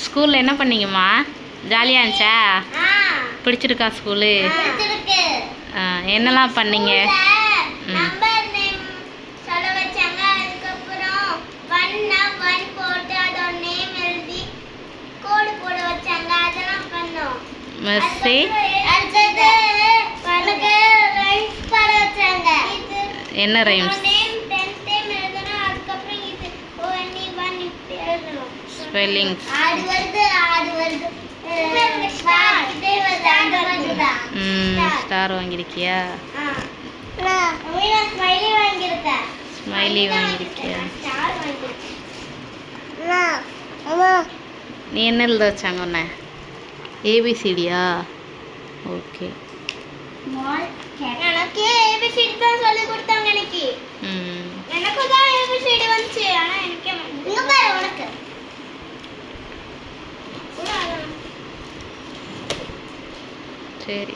ஸ்கூலில் என்ன பண்ணீங்கம்மா? ஜாலியாக இருந்துச்சா? பிடிச்சிருக்கா ஸ்கூலு? என்னெல்லாம் பண்ணீங்க? மிஸ்ஸே என்ன ரைம்ஸ்? ஸ்பெல்லிங்ஸ். ஸ்டார் வாங்கியிருக்கியா? ஸ்மைலி வாங்கியிருக்கியா? நீ என்ன எழுத வச்சாங்க உன்ன? ஏபிசிடியா? ஓகே. எனக்கு ஏபிசிடி தான் சொல்லி கொடுத்தாங்க. எனக்கு தான் ஏபிசிடி வந்துச்சு. ஆனா எனக்கே இங்க பாரு உனக்கு. சரி.